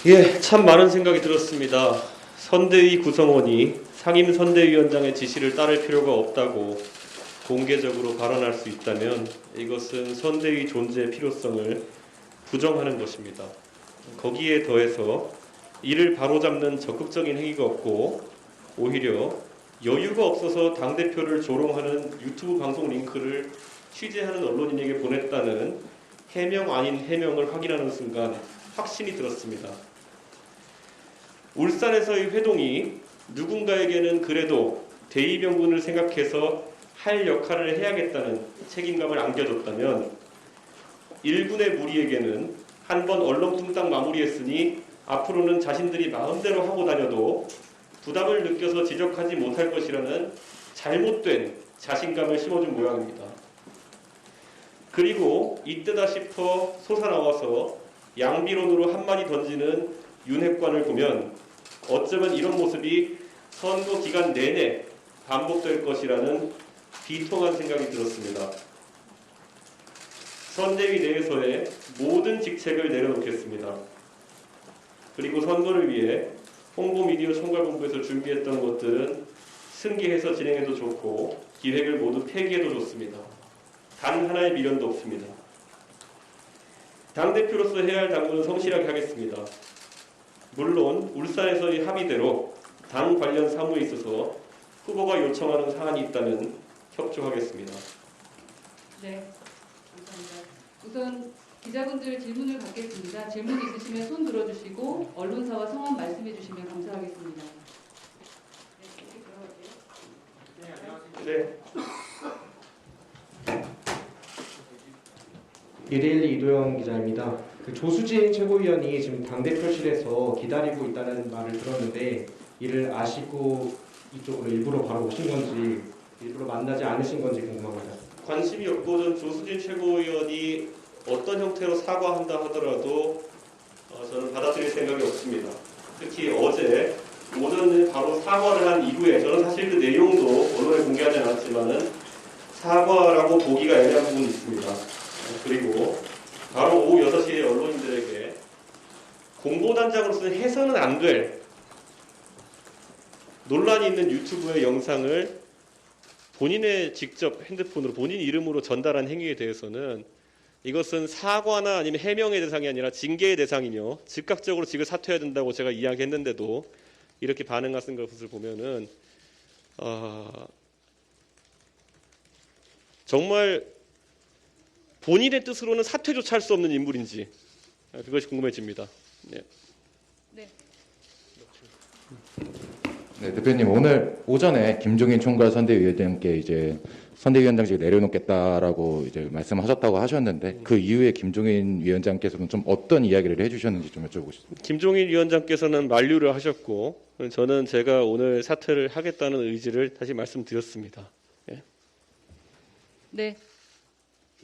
예, 참 많은 생각이 들었습니다. 선대위 구성원이 상임 선대위원장의 지시를 따를 필요가 없다고 공개적으로 발언할 수 있다면 이것은 선대위 존재의 필요성을 부정하는 것입니다. 거기에 더해서 이를 바로잡는 적극적인 행위가 없고 오히려 여유가 없어서 당대표를 조롱하는 유튜브 방송 링크를 취재하는 언론인에게 보냈다는 해명 아닌 해명을 확인하는 순간 확신이 들었습니다. 울산에서의 회동이 누군가에게는 그래도 대의명분을 생각해서 할 역할을 해야겠다는 책임감을 안겨줬다면 일군의 무리에게는 한번 얼렁뚱땅 마무리했으니 앞으로는 자신들이 마음대로 하고 다녀도 부담을 느껴서 지적하지 못할 것이라는 잘못된 자신감을 심어준 모양입니다. 그리고 이때다 싶어 솟아나와서 양비론으로 한마디 던지는 윤핵관을 보면 어쩌면 이런 모습이 선거 기간 내내 반복될 것이라는 비통한 생각이 들었습니다. 선대위 내에서의 모든 직책을 내려놓겠습니다. 그리고 선거를 위해 홍보미디어 총괄본부에서 준비했던 것들은 승계해서 진행해도 좋고 기획을 모두 폐기해도 좋습니다. 단 하나의 미련도 없습니다. 당대표로서 해야 할 당무는 성실하게 하겠습니다. 물론 울산에서의 합의대로 당 관련 사무에 있어서 후보가 요청하는 사안이 있다면 협조하겠습니다. 네, 감사합니다. 우선 기자분들 질문을 받겠습니다. 질문 있으시면 손 들어주시고 언론사와 성함 말씀해 주시면 감사하겠습니다. 네. 일일 이도영 기자입니다. 그 조수진 최고위원이 지금 당대표실에서 기다리고 있다는 말을 들었는데 이를 아시고 이쪽으로 일부러 바로 오신 건지 일부러 만나지 않으신 건지 궁금합니다. 관심이 없고 전 조수진 최고위원이 어떤 형태로 사과한다 하더라도 저는 받아들일 생각이 없습니다. 특히 어제 오전에 바로 사과를 한 이후에 저는 사실 그 내용도 언론에 공개하지 않았지만은 사과라고 보기가 애매한 부분이 있습니다. 그리고 바로 오후 6시에 언론인들에게 공보단장으로서는 해서는 안 될 논란이 있는 유튜브의 영상을 본인의 직접 핸드폰으로 본인 이름으로 전달한 행위에 대해서는 이것은 사과나 아니면 해명의 대상이 아니라 징계의 대상이며 즉각적으로 직을 사퇴해야 된다고 제가 이야기했는데도 이렇게 반응하신 것을 보면은 정말 본인의 뜻으로는 사퇴조차 할 수 없는 인물인지 그것이 궁금해집니다. 네. 네, 대표님 오늘 오전에 김종인 총괄 선대위원장께 이제 선대위원장직을 내려놓겠다라고 이제 말씀하셨다고 하셨는데 그 이후에 김종인 위원장께서는 좀 어떤 이야기를 해주셨는지 좀 여쭤보고 싶습니다. 김종인 위원장께서는 만류를 하셨고 저는 제가 오늘 사퇴를 하겠다는 의지를 다시 말씀드렸습니다. 네. 네,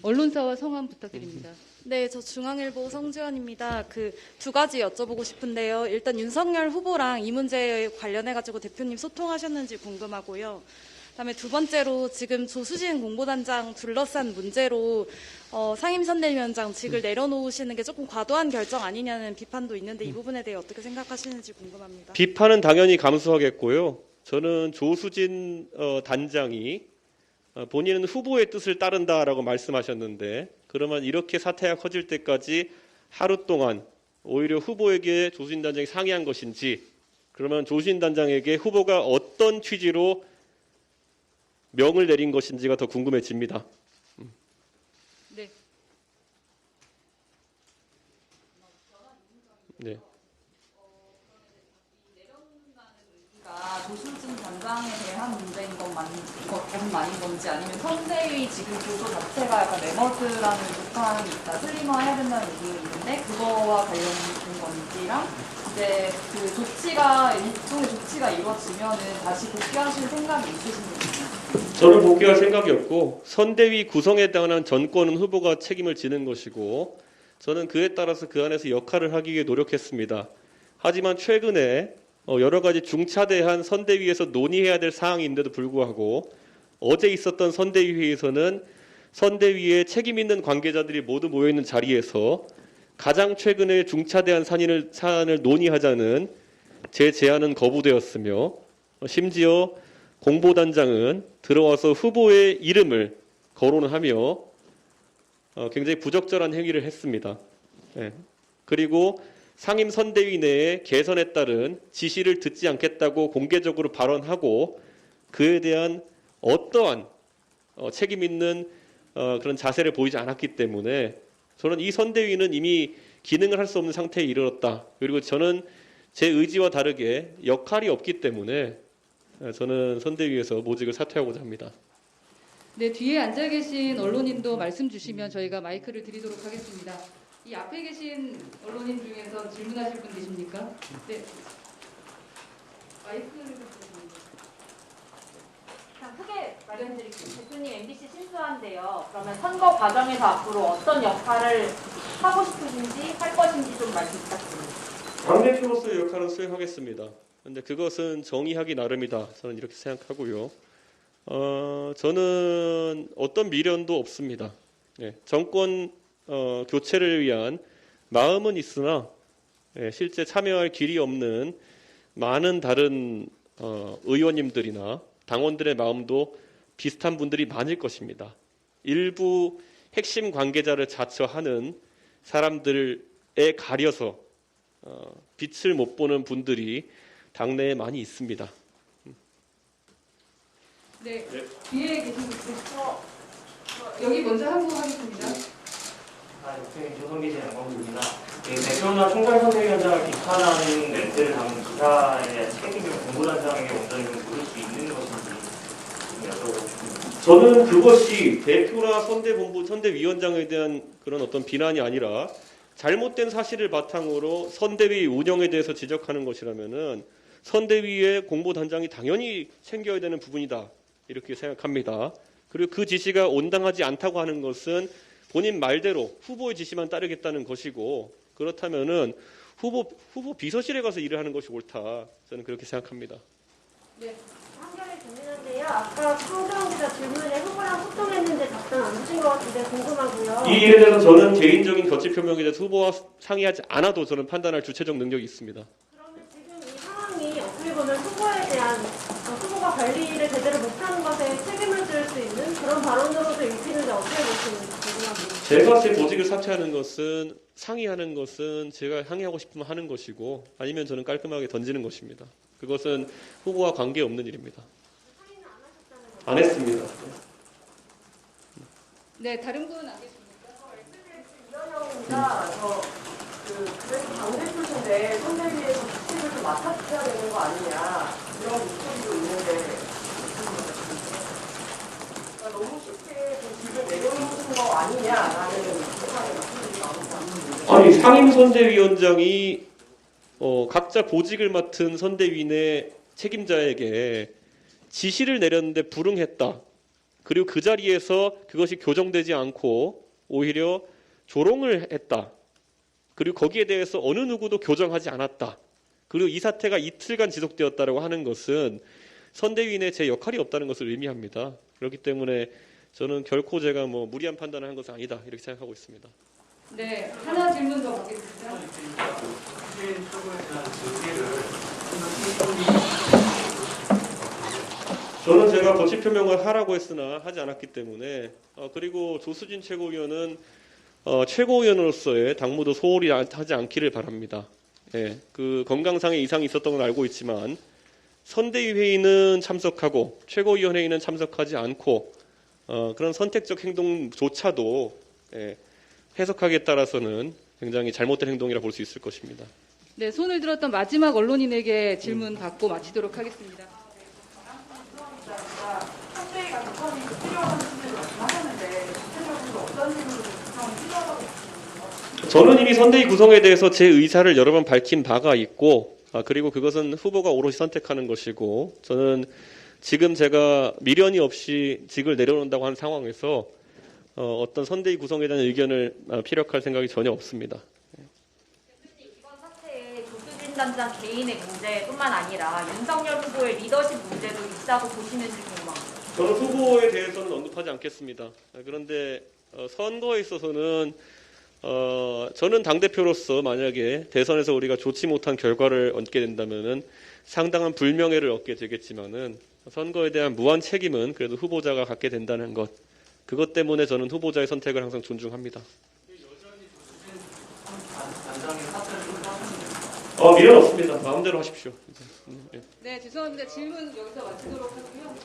언론사와 성함 부탁드립니다. 네, 저 중앙일보 성지연입니다. 그 두 가지 여쭤보고 싶은데요. 일단 윤석열 후보랑 이 문제에 관련해가지고 대표님 소통하셨는지 궁금하고요. 그다음에 두 번째로 지금 조수진 공보단장 둘러싼 문제로 상임선대위원장 직을 내려놓으시는 게 조금 과도한 결정 아니냐는 비판도 있는데 이 부분에 대해 어떻게 생각하시는지 궁금합니다. 비판은 당연히 감수하겠고요. 저는 조수진 단장이 본인은 후보의 뜻을 따른다라고 말씀하셨는데 그러면 이렇게 사태가 커질 때까지 하루 동안 오히려 후보에게 조수진 단장이 상의한 것인지 그러면 조수진 단장에게 후보가 어떤 취지로 명을 내린 것인지가 더 궁금해집니다. 네. 네. 조수진 단장에 대한 문제인 것은 아닌 건지 아니면 선대위 지금 구조 자체가 약간 레머드라는 비판이 있다, 슬림화해야 된다는 의견이 있는데 그거와 관련된 건지랑 이제 그 조치가 일종의 조치가 이루어지면은 다시 복귀하실 생각이 있으신지. 저는 복귀할 생각이 없고 선대위 구성에 해당하는 전권은 후보가 책임을 지는 것이고 저는 그에 따라서 그 안에서 역할을 하기 위해 노력했습니다. 하지만 최근에 여러 가지 중차대한 선대위에서 논의해야 될 사항인데도 불구하고 어제 있었던 선대위 회의에서는 선대위에 책임 있는 관계자들이 모두 모여 있는 자리에서 가장 최근에 중차대한 사안을 논의하자는 제 제안은 거부되었으며 심지어 공보단장은 들어와서 후보의 이름을 거론하며 굉장히 부적절한 행위를 했습니다. 예. 그리고 상임 선대위 내에 개선에 따른 지시를 듣지 않겠다고 공개적으로 발언하고 그에 대한 어떠한 책임 있는 그런 자세를 보이지 않았기 때문에 저는 이 선대위는 이미 기능을 할 수 없는 상태에 이르렀다. 그리고 저는 제 의지와 다르게 역할이 없기 때문에 저는 선대위에서 모직을 사퇴하고자 합니다. 네, 뒤에 앉아 계신 언론인도 말씀 주시면 저희가 마이크를 드리도록 하겠습니다. 이 앞에 계신 언론인 중에서 질문하실 분 계십니까? 네. 마이크를 부탁드립니다. 그냥 크게 말씀드릴게요. 대표님 MBC 신수한데요. 그러면 선거 과정에서 앞으로 어떤 역할을 하고 싶으신지 할 것인지 좀 말씀 부탁드립니다. 당대표로서의 역할은 수행하겠습니다. 그런데 그것은 정의하기 나름이다. 저는 이렇게 생각하고요. 저는 어떤 미련도 없습니다. 네, 정권 교체를 위한 마음은 있으나 실제 참여할 길이 없는 많은 다른 의원님들이나 당원들의 마음도 비슷한 분들이 많을 것입니다. 일부 핵심 관계자를 자처하는 사람들에 가려서 빛을 못 보는 분들이 당내에 많이 있습니다. 네, 뒤에 계신 분 여기 먼저 하고 하겠습니다. 대표님 조선기자 양광구입니다. 대표나 총괄선대위원장을 비판하는 멘트를 담은 기사에 대한 책임을 공보단장에게 온전히 물을 수 있는 것인지 여쭤보고 싶습니다. 저는 그것이 대표나 선대위원장에 대한 그런 어떤 비난이 아니라 잘못된 사실을 바탕으로 선대위 운영에 대해서 지적하는 것이라면은 선대위의 공보단장이 당연히 챙겨야 되는 부분이다. 이렇게 생각합니다. 그리고 그 지시가 온당하지 않다고 하는 것은 본인 말대로 후보의 지시만 따르겠다는 것이고 그렇다면은 후보 비서실에 가서 일을 하는 것이 옳다. 저는 그렇게 생각합니다. 네. 한결에 질문인데요. 아까 성정 기자 질문에 후보랑 소통했는데 답변 안 주신 것 같은데 궁금하고요. 이 일에 대해서 저는 개인적인 거취 표명에 대해서 후보와 상의하지 않아도 저는 판단할 주체적 능력이 있습니다. 그러면 지금 이 상황이 어떻게 보면 후보에 대한 후보가 관리를 제대로 못하는 것에 책임을 질 수 있는 그런 발언으로도 읽히는데 어떻게 보시는지 궁금합니다. 제가 제 보직을 사퇴하는 것은 상의하는 것은 제가 항의하고 싶으면 하는 것이고 아니면 저는 깔끔하게 던지는 것입니다. 그것은 후보와 관계없는 일입니다. 상의는 안 하셨다는 거죠? 안 했습니다. 네, 다른 분 안 계십니까? 이현영입니다. 그래도 당대표신데 선대위에서 주식을 좀 맡아주셔야 되는 거 아니냐 이런 목소리도 있는데 그러니까 너무 쉽게 좀 직을 내려놓으신 거 아니냐라는 비판의 목소리가 나옵니다. 아니 상임 선대위원장이 각자 보직을 맡은 선대위 내 책임자에게 지시를 내렸는데 불응했다. 그리고 그 자리에서 그것이 교정되지 않고 오히려 조롱을 했다. 그리고 거기에 대해서 어느 누구도 교정하지 않았다. 그리고 이 사태가 이틀간 지속되었다고 하는 것은 선대위 내 제 역할이 없다는 것을 의미합니다. 그렇기 때문에 저는 결코 제가 무리한 판단을 한 것은 아니다. 이렇게 생각하고 있습니다. 네, 하나 질문 더 받겠습니다. 저는 제가 거취 표명을 하라고 했으나 하지 않았기 때문에 그리고 조수진 최고위원은 최고위원으로서의 당무도 소홀히 하지 않기를 바랍니다. 예, 그 건강상의 이상이 있었던 건 알고 있지만 선대위 회의는 참석하고 최고위원회의는 참석하지 않고 그런 선택적 행동조차도 해석하기에 따라서는 굉장히 잘못된 행동이라 볼 수 있을 것입니다. 네, 손을 들었던 마지막 언론인에게 질문 받고 마치도록 하겠습니다. 선대위가 개편이 필요하다는 식으로 말씀하셨는데 구체적으로 어떤 식으로 개편이 필요하다고 보시는지요? 저는 이미 선대위 구성에 대해서 제 의사를 여러 번 밝힌 바가 있고 그리고 그것은 후보가 오롯이 선택하는 것이고 저는 지금 제가 미련이 없이 직을 내려놓는다고 하는 상황에서 어떤 선대위 구성에 대한 의견을 피력할 생각이 전혀 없습니다. 대표님 이번 사태에 조수진 단장 개인의 문제뿐만 아니라 윤석열 후보의 리더십 문제도 있다고 보시는지 궁금합니다. 저는 후보에 대해서는 언급하지 않겠습니다. 그런데 선거에 있어서는 저는 당대표로서 만약에 대선에서 우리가 좋지 못한 결과를 얻게 된다면은 상당한 불명예를 얻게 되겠지만은 선거에 대한 무한 책임은 그래도 후보자가 갖게 된다는 것. 그것 때문에 저는 후보자의 선택을 항상 존중합니다. 미련 없습니다. 마음대로 하십시오. 네, 죄송합니다. 질문 여기서 마치도록 하고요.